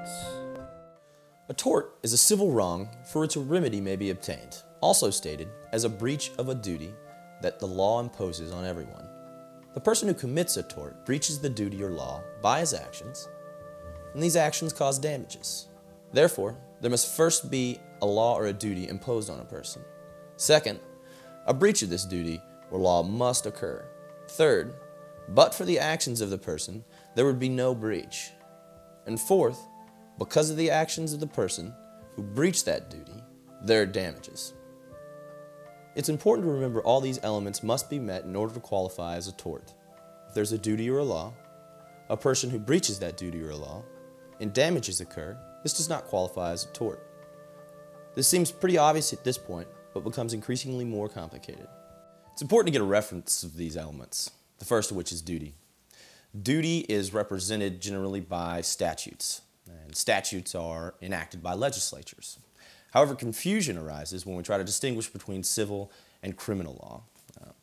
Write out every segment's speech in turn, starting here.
torts. A tort is a civil wrong for which a remedy may be obtained, also stated as a breach of a duty that the law imposes on everyone. The person who commits a tort breaches the duty or law by his actions, and these actions cause damages. Therefore, there must first be a law or a duty imposed on a person. Second, a breach of this duty or law must occur. Third, but for the actions of the person, there would be no breach. And fourth, because of the actions of the person who breached that duty, there are damages. It's important to remember all these elements must be met in order to qualify as a tort. If there's a duty or a law, a person who breaches that duty or a law, and damages occur, this does not qualify as a tort. This seems pretty obvious at this point, but becomes increasingly more complicated. It's important to get a reference of these elements, the first of which is duty. Duty is represented generally by statutes, and statutes are enacted by legislatures. However, confusion arises when we try to distinguish between civil and criminal law.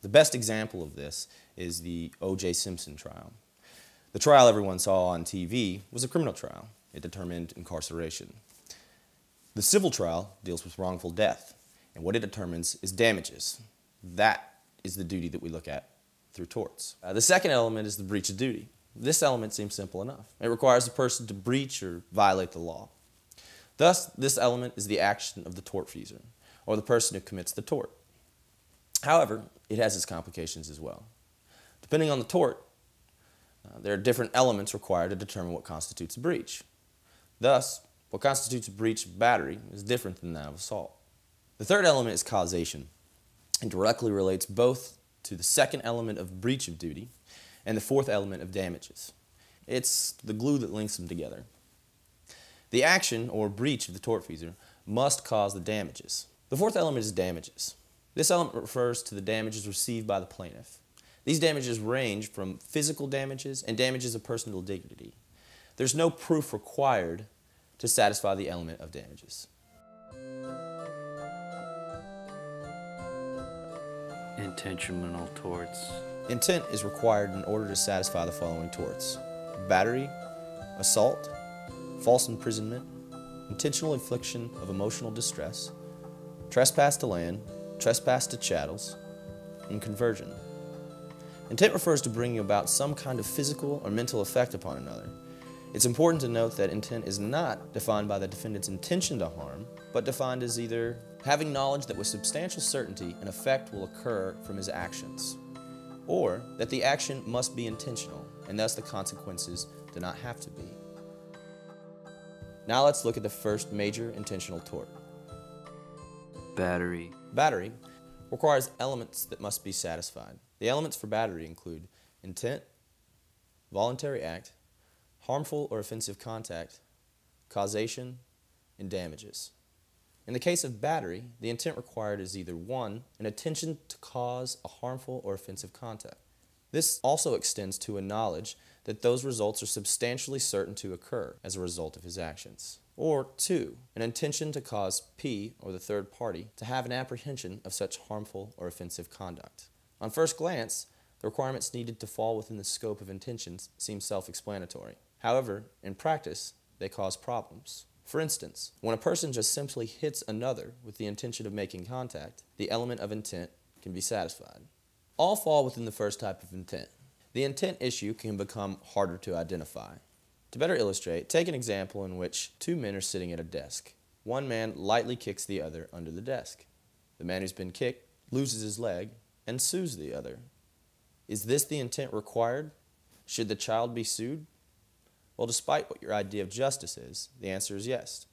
The best example of this is the O.J. Simpson trial. The trial everyone saw on TV was a criminal trial. It determined incarceration. The civil trial deals with wrongful death, and what it determines is damages. That is the duty that we look at through torts. The second element is the breach of duty. This element seems simple enough. It requires the person to breach or violate the law. Thus, this element is the action of the tortfeasor, or the person who commits the tort. However, it has its complications as well. Depending on the tort, there are different elements required to determine what constitutes a breach. Thus, what constitutes a breach of battery is different than that of assault. The third element is causation, and directly relates both to the second element of breach of duty and the fourth element of damages. It's the glue that links them together. The action or breach of the tortfeasor must cause the damages. The fourth element is damages. This element refers to the damages received by the plaintiff. These damages range from physical damages and damages of personal dignity. There's no proof required to satisfy the element of damages. Intentional torts. Intent is required in order to satisfy the following torts: battery, assault, false imprisonment, intentional infliction of emotional distress, trespass to land, trespass to chattels, and conversion. Intent refers to bringing about some kind of physical or mental effect upon another. It's important to note that intent is not defined by the defendant's intention to harm, but defined as either having knowledge that with substantial certainty an effect will occur from his actions, or that the action must be intentional, and thus the consequences do not have to be. Now let's look at the first major intentional tort. Battery. Battery requires elements that must be satisfied. The elements for battery include intent, voluntary act, harmful or offensive contact, causation, and damages. In the case of battery, the intent required is either 1, an intention to cause a harmful or offensive contact. This also extends to a knowledge that those results are substantially certain to occur as a result of his actions. Or 2, an intention to cause P, or the third party, to have an apprehension of such harmful or offensive conduct. On first glance, the requirements needed to fall within the scope of intentions seem self-explanatory. However, in practice, they cause problems. For instance, when a person just simply hits another with the intention of making contact, the element of intent can be satisfied. All fall within the first type of intent. The intent issue can become harder to identify. To better illustrate, take an example in which two men are sitting at a desk. One man lightly kicks the other under the desk. The man who's been kicked loses his leg and sues the other. Is this the intent required? Should the child be sued? Well, despite what your idea of justice is, the answer is yes.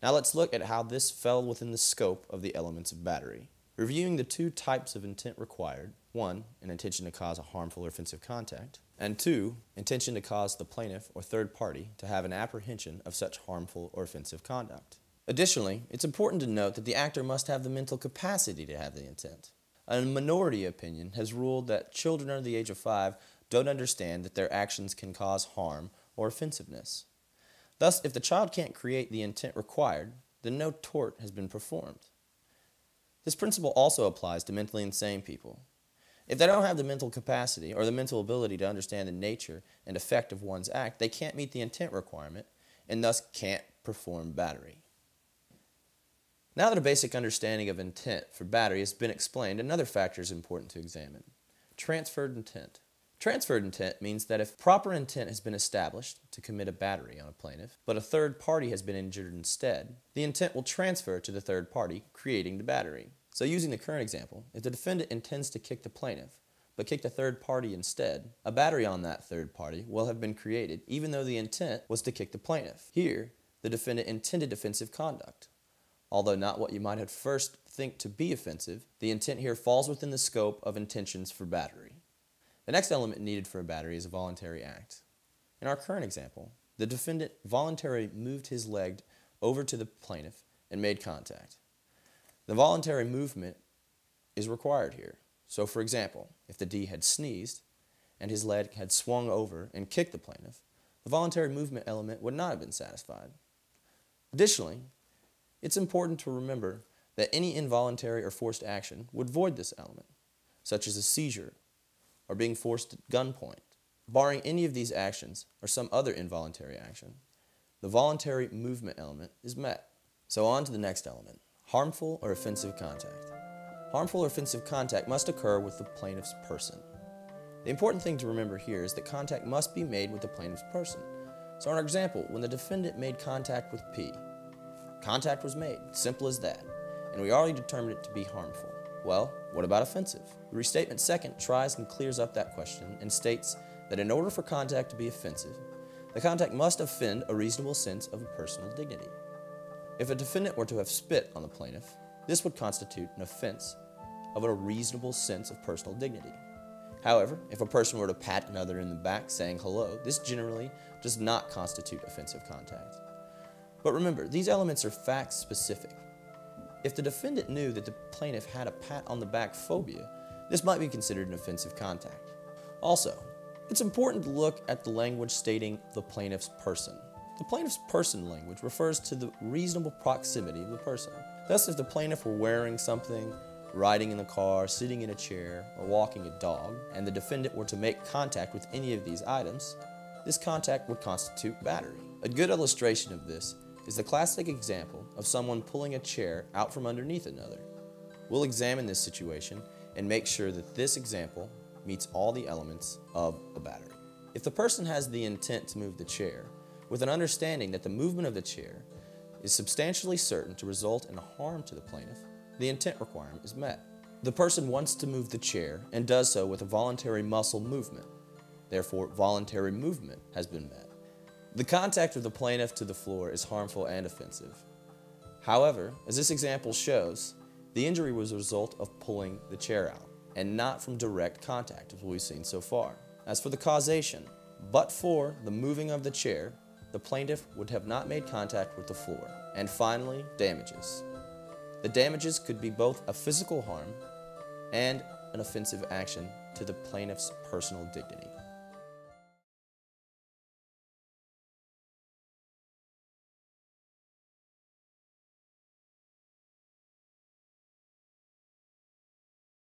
Now let's look at how this fell within the scope of the elements of battery. Reviewing the two types of intent required: 1, an intention to cause a harmful or offensive contact, and 2, intention to cause the plaintiff or third party to have an apprehension of such harmful or offensive conduct. Additionally, it's important to note that the actor must have the mental capacity to have the intent. A minority opinion has ruled that children under the age of 5 don't understand that their actions can cause harm or offensiveness. Thus, if the child can't create the intent required, then no tort has been performed. This principle also applies to mentally insane people. If they don't have the mental capacity or the mental ability to understand the nature and effect of one's act, they can't meet the intent requirement, and thus can't perform battery. Now that a basic understanding of intent for battery has been explained, another factor is important to examine: transferred intent. Transferred intent means that if proper intent has been established to commit a battery on a plaintiff, but a third party has been injured instead, the intent will transfer to the third party, creating the battery. So using the current example, if the defendant intends to kick the plaintiff, but kicked a third party instead, a battery on that third party will have been created even though the intent was to kick the plaintiff. Here, the defendant intended offensive conduct. Although not what you might at first think to be offensive, the intent here falls within the scope of intentions for battery. The next element needed for a battery is a voluntary act. In our current example, the defendant voluntarily moved his leg over to the plaintiff and made contact. The voluntary movement is required here. So for example, if the D had sneezed and his leg had swung over and kicked the plaintiff, the voluntary movement element would not have been satisfied. Additionally, it's important to remember that any involuntary or forced action would void this element, such as a seizure or being forced at gunpoint. Barring any of these actions or some other involuntary action, the voluntary movement element is met. So on to the next element: harmful or offensive contact. Harmful or offensive contact must occur with the plaintiff's person. The important thing to remember here is that contact must be made with the plaintiff's person. So in our example, when the defendant made contact with P, contact was made, simple as that, and we already determined it to be harmful. Well, what about offensive? The restatement second tries and clears up that question and states that in order for contact to be offensive, the contact must offend a reasonable sense of personal dignity. If a defendant were to have spit on the plaintiff, this would constitute an offense of a reasonable sense of personal dignity. However, if a person were to pat another in the back saying hello, this generally does not constitute offensive contact. But remember, these elements are fact-specific. If the defendant knew that the plaintiff had a pat-on-the-back phobia, this might be considered an offensive contact. Also, it's important to look at the language stating the plaintiff's person. The plaintiff's person language refers to the reasonable proximity of the person. Thus, if the plaintiff were wearing something, riding in the car, sitting in a chair, or walking a dog, and the defendant were to make contact with any of these items, this contact would constitute battery. A good illustration of this is the classic example of someone pulling a chair out from underneath another. We'll examine this situation and make sure that this example meets all the elements of a battery. If the person has the intent to move the chair, with an understanding that the movement of the chair is substantially certain to result in harm to the plaintiff, the intent requirement is met. The person wants to move the chair and does so with a voluntary muscle movement. Therefore, voluntary movement has been met. The contact of the plaintiff to the floor is harmful and offensive. However, as this example shows, the injury was a result of pulling the chair out, and not from direct contact, as we've seen so far. As for the causation, but for the moving of the chair, the plaintiff would have not made contact with the floor. And finally, damages. The damages could be both a physical harm and an offensive action to the plaintiff's personal dignity.